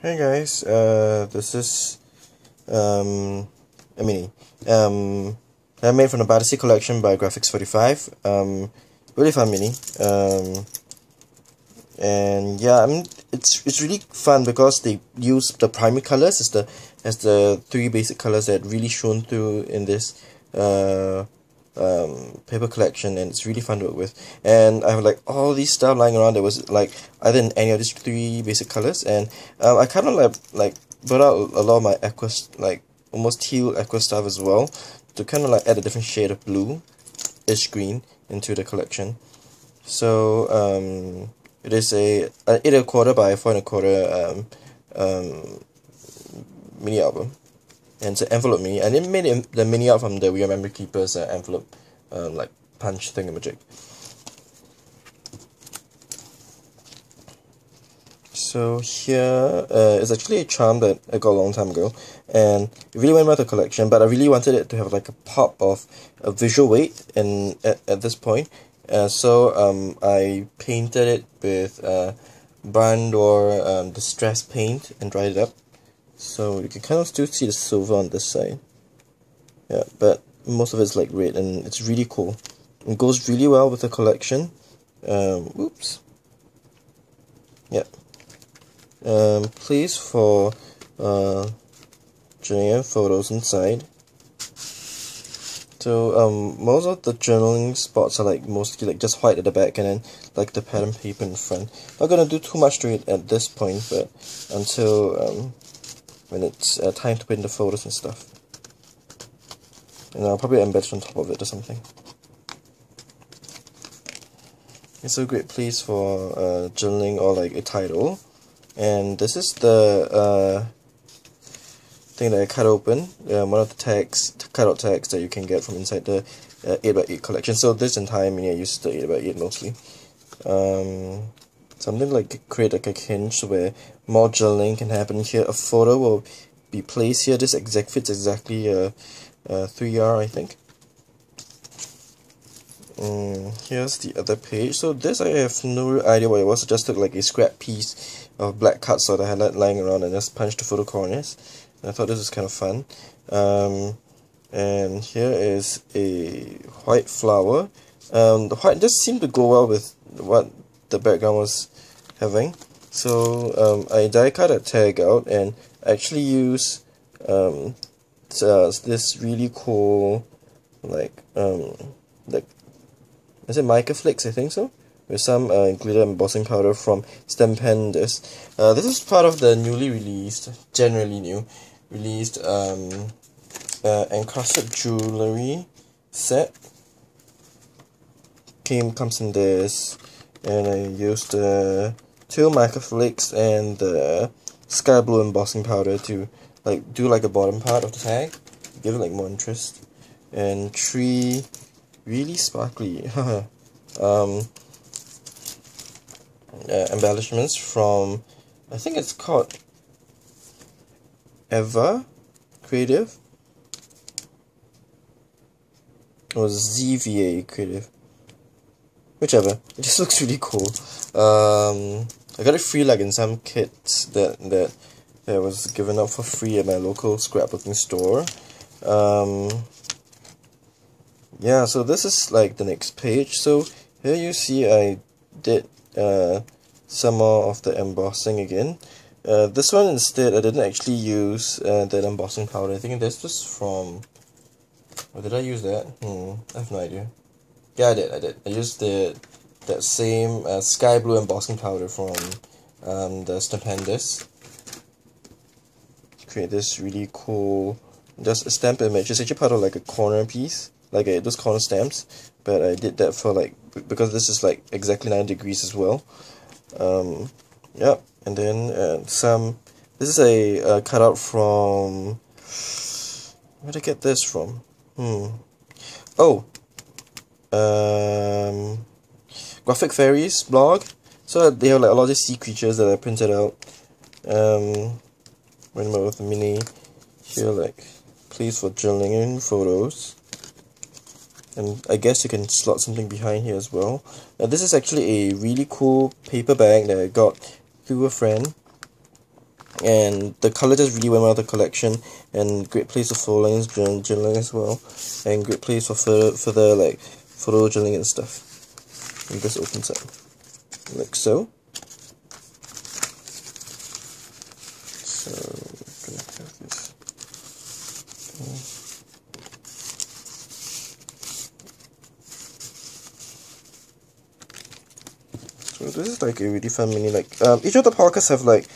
Hey guys, this is a mini. I made from the Odyssey collection by Graphics 45. Really fun mini. And yeah, it's really fun because they use the primary colors as the three basic colors that really shone through in this paper collection, and it's really fun to work with. And I have like all these stuff lying around that was like either in any of these three basic colors, and I kind of like brought out a lot of my aqua, like almost teal aqua stuff as well, to kind of like add a different shade of blue-ish green into the collection. So it is a 8 1/4 by 4 1/4 mini album, and it's an envelope mini. I didn't make the mini out from the We Are Memory Keepers envelope, like punch thingamajig. So here is actually a charm that I got a long time ago, and it really went well to the collection, but I really wanted it to have like a pop of a visual weight at this point. So I painted it with Barn Door distress paint and dried it up. So you can kind of still see the silver on this side. Yeah, but most of it's like red, and it's really cool. It goes really well with the collection. Oops. Yeah. Please for journaling photos inside. So most of the journaling spots are like mostly like just white at the back, and then like the pattern paper in front. Not gonna do too much to it at this point, but until when it's time to put in the photos and stuff. And I'll probably embed it on top of it or something. It's a great place for journaling or like a title. And this is the thing that I cut open, one of the tags, cutout tags that you can get from inside the 8x8 collection. So this entire mini I used the 8x8 mostly. Something like create like a hinge where more journaling can happen here. A photo will be placed here. This fits exactly 3R, I think. Here's the other page. So this I have no idea what it was. It just looked like a scrap piece of black cardstock that I had lying around, and just punched the photo corners. And I thought this was kind of fun. And here is a white flower. The white just seemed to go well with what the background was having. So I die cut a tag out and actually use this really cool like is it mica flakes, I think so, with some glitter embossing powder from Stempendous. This is part of the newly released, generally new released encrusted jewelry set. Comes in this, and I used two mica flakes and the sky blue embossing powder to like do like a bottom part of the tag, give it like more interest, and three really sparkly embellishments from, I think it's called Eva Creative or ZVA Creative, whichever. It just looks really cool. I got it free like in some kits that was given out for free at my local scrapbooking store. Yeah, so this is like the next page. So here you see I did some more of the embossing again. This one instead I didn't actually use that embossing powder. I think this was from, or did I use that? I have no idea. Yeah, I did. I used that same sky blue embossing powder from the Stupendous. Create this really cool, just a stamp image. It's actually part of like a corner piece, like those corner stamps, but I did that for like, because this is like exactly 9 degrees as well. Yeah, and then this is a cutout from, where did I get this from? Oh, Graphic Fairies blog. So they have like a lot of these sea creatures that I printed out. When I'm with the mini here, like please for journaling photos. And I guess you can slot something behind here as well. This is actually a really cool paper bag that I got through a friend. and the color just really went well with the collection, and great place for photo lines, journaling as well, and great place for further like photo journaling and stuff. And this opens up like so. So I'm gonna have this. So this is like a really fun mini, like each of the pockets have like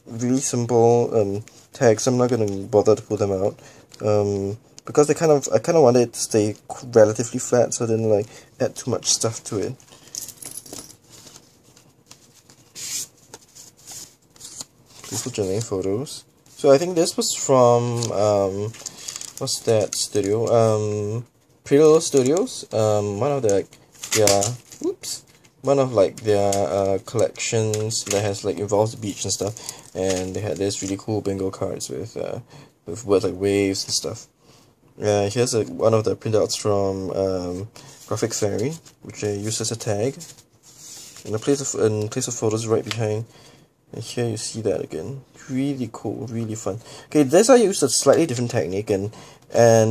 really simple tags. I'm not gonna bother to pull them out because I kind of wanted it to stay relatively flat, so I didn't like add too much stuff to it. Please for journaling photos. So I think this was from what's that studio? Pretty Little Studios. One of the one of like their collections that has like involves the beach and stuff, and they had this really cool bingo cards with words like waves and stuff. Here's one of the printouts from Graphics Fairy, which I used as a tag, and the place of photos right behind. And here you see that again. Really cool, really fun. Okay, this I used a slightly different technique, and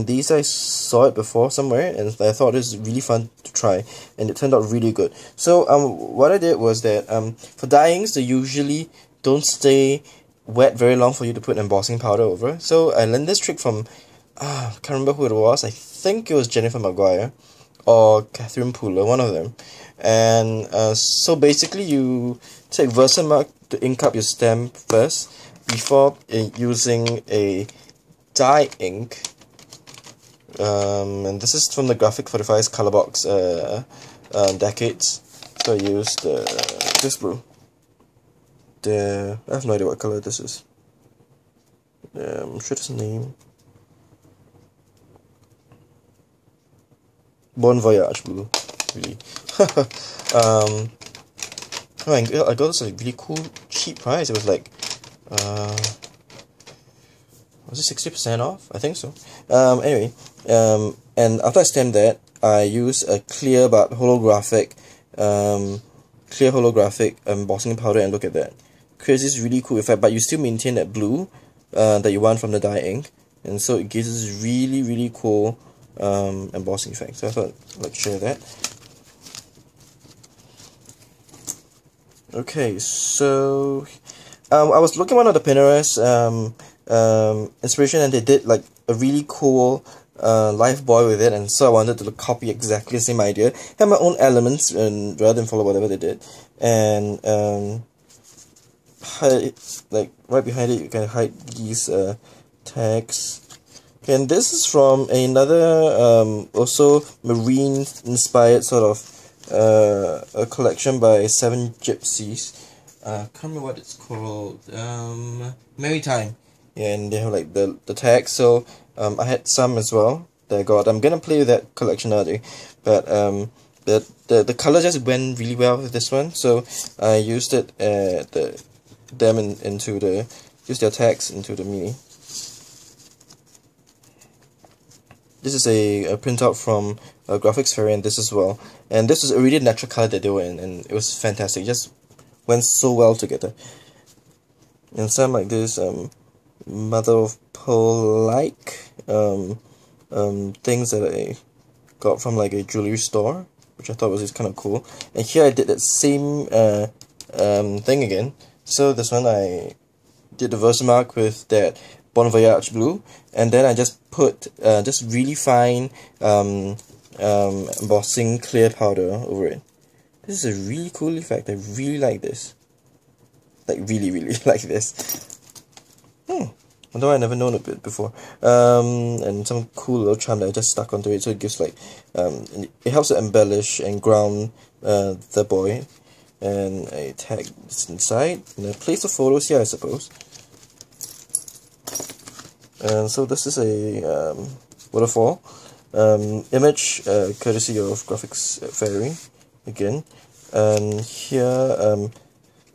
these I saw it before somewhere, and I thought it was really fun to try, and it turned out really good. So what I did was that for dye inks, they usually don't stay wet very long for you to put embossing powder over. So I learned this trick from I can't remember who it was. I think it was Jennifer Maguire or Catherine Pooler, one of them. And so basically you take Versamark to ink up your stamp first before using a dye ink. And this is from the Graphic 45's color box decades. So I used this blue. I have no idea what color this is. I'm sure it's a name. Bon Voyage blue, really. I got this at a really cool cheap price. It was like was it 60% off? I think so. Anyway, and after I stamped that, I used a clear but holographic embossing powder, and look at that. Creates this really cool effect, but you still maintain that blue that you want from the dye ink, and so it gives this really cool embossing effect. So I thought I'd like to share that. Okay, so I was looking at one of the Pinterest inspiration, and they did like a really cool life buoy with it, and so I wanted to copy exactly the same idea, have my own elements, and rather than follow whatever they did. And like right behind it, you can hide these tags. Okay, and this is from another also marine inspired sort of a collection by Seven Gypsies. Can't remember what it's called. Maritime. Yeah, and they have like the tags. So I had some as well that I got. I'm gonna play with that collection another day, but the color just went really well with this one. So I used it used their tags into the mini. This is a printout from Graphics Fairy, and this as well. And this was a really natural color that they were in, and it was fantastic. It just went so well together. And some like this mother of pearl like things that I got from like a jewelry store, which I thought was just kind of cool. And here I did that same thing again. So this one I did the Versamark with that Bon Voyage blue, and then I just put just really fine embossing clear powder over it. This is a really cool effect. I really like this. Like really like this. Although I never known a bit before. And some cool little charm that I just stuck onto it, so it gives like it helps to embellish and ground the boy. And I tag this inside, and I place the photos here, I suppose. And so this is a waterfall image, courtesy of Graphics Fairy again. And here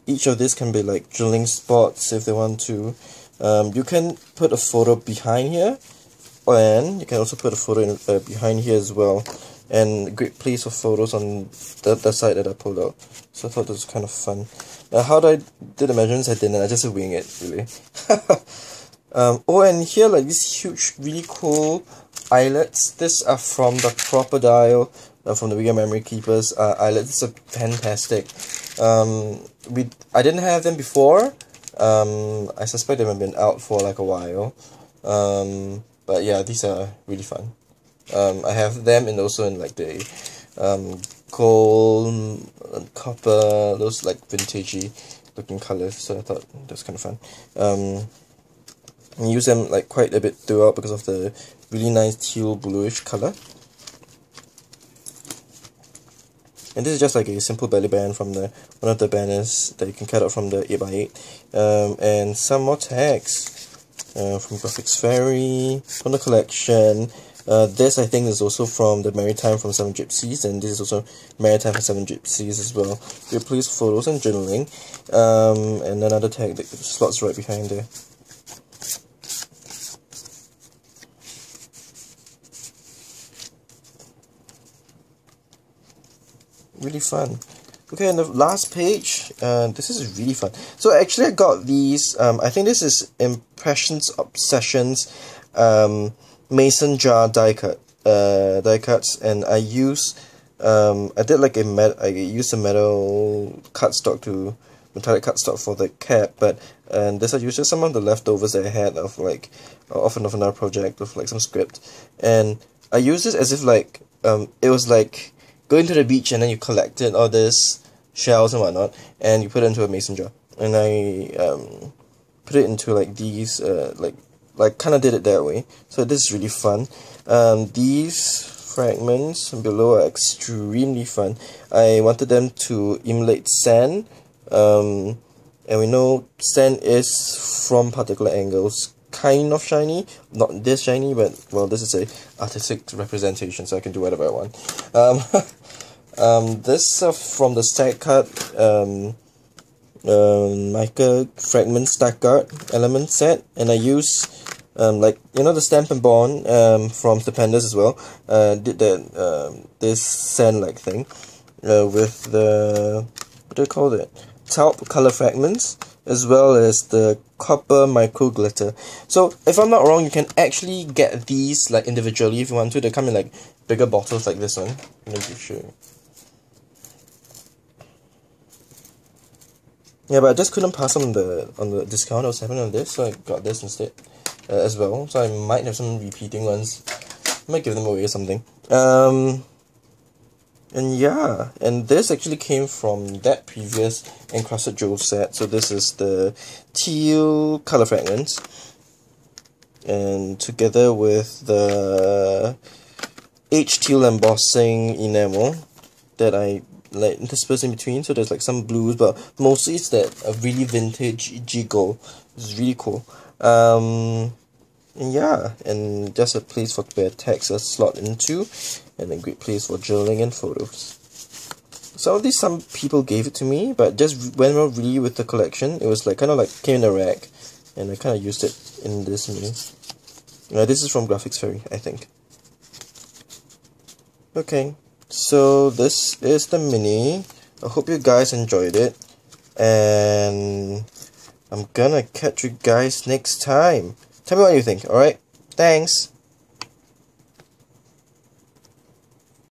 each of these can be like drilling spots if they want to. You can put a photo behind here, and you can also put a photo behind here as well. and great place for photos on the side that I pulled out. So I thought this was kind of fun. Now how did I do the measurements? I didn't. I just wing it, really. Oh, and here, like, these huge, really cool eyelets. These are from the Crocodile, from the Bigger Memory Keepers eyelets. These are fantastic. I didn't have them before. I suspect they have been out for like a while. But yeah, these are really fun. I have them, and also in like the gold and copper, those like vintagey looking colors. So I thought that's kind of fun. I use them like quite a bit throughout because of the really nice teal bluish color. And this is just like a simple belly band from one of the banners that you can cut out from the 8x8. And some more tags from Graphics Fairy, from the collection. This I think is also from the Maritime from 7 Gypsies, and this is also Maritime from 7 Gypsies as well. Replace photos and journaling. And another tag that slots right behind there. Really fun. Okay, and the last page, this is really fun. So actually I got these, I think this is Impressions Obsessions mason jar die cuts, and I use, I did like I used a metallic cardstock for the cap, and this I used just some of the leftovers that I had of like, of another project, of like some script, and I used this as if like, it was like, going to the beach and then you collected all this shells and whatnot, and you put it into a mason jar. And I put it into like these, like kind of did it that way. So this is really fun. These fragments below are extremely fun. I wanted them to emulate sand, and we know sand is from particular angles kind of shiny, not this shiny, but well, this is a artistic representation, so I can do whatever I want. This from the stack cut mica fragment stack art element set, and I use like, you know, the Stamp and Bond from Stupendous as well. Did that this sand like thing with the, what do you call it, taupe color fragments, as well as the copper micro glitter. So if I'm not wrong, you can actually get these like individually if you want to. They come in like bigger bottles like this one. Let me show you. Yeah, but I just couldn't pass on the discount I was having on this, so I got this instead as well. So I might have some repeating ones. I might give them away or something. And yeah, and this actually came from that previous Encrusted Jewels set. So this is the teal color fragments, and together with the H teal embossing enamel that I like interspersed in between. So there's like some blues, but mostly it's that really vintage gold. It's really cool. And yeah, and just a place for where text is slot into, and a great place for journaling and photos. Some people gave it to me, but just went well really with the collection. It was like kind of like came in a rack, and I kind of used it in this mini. This is from Graphics Fairy, I think. Okay, so this is the mini. I hope you guys enjoyed it, and I'm gonna catch you guys next time. Tell me what you think, alright? Thanks!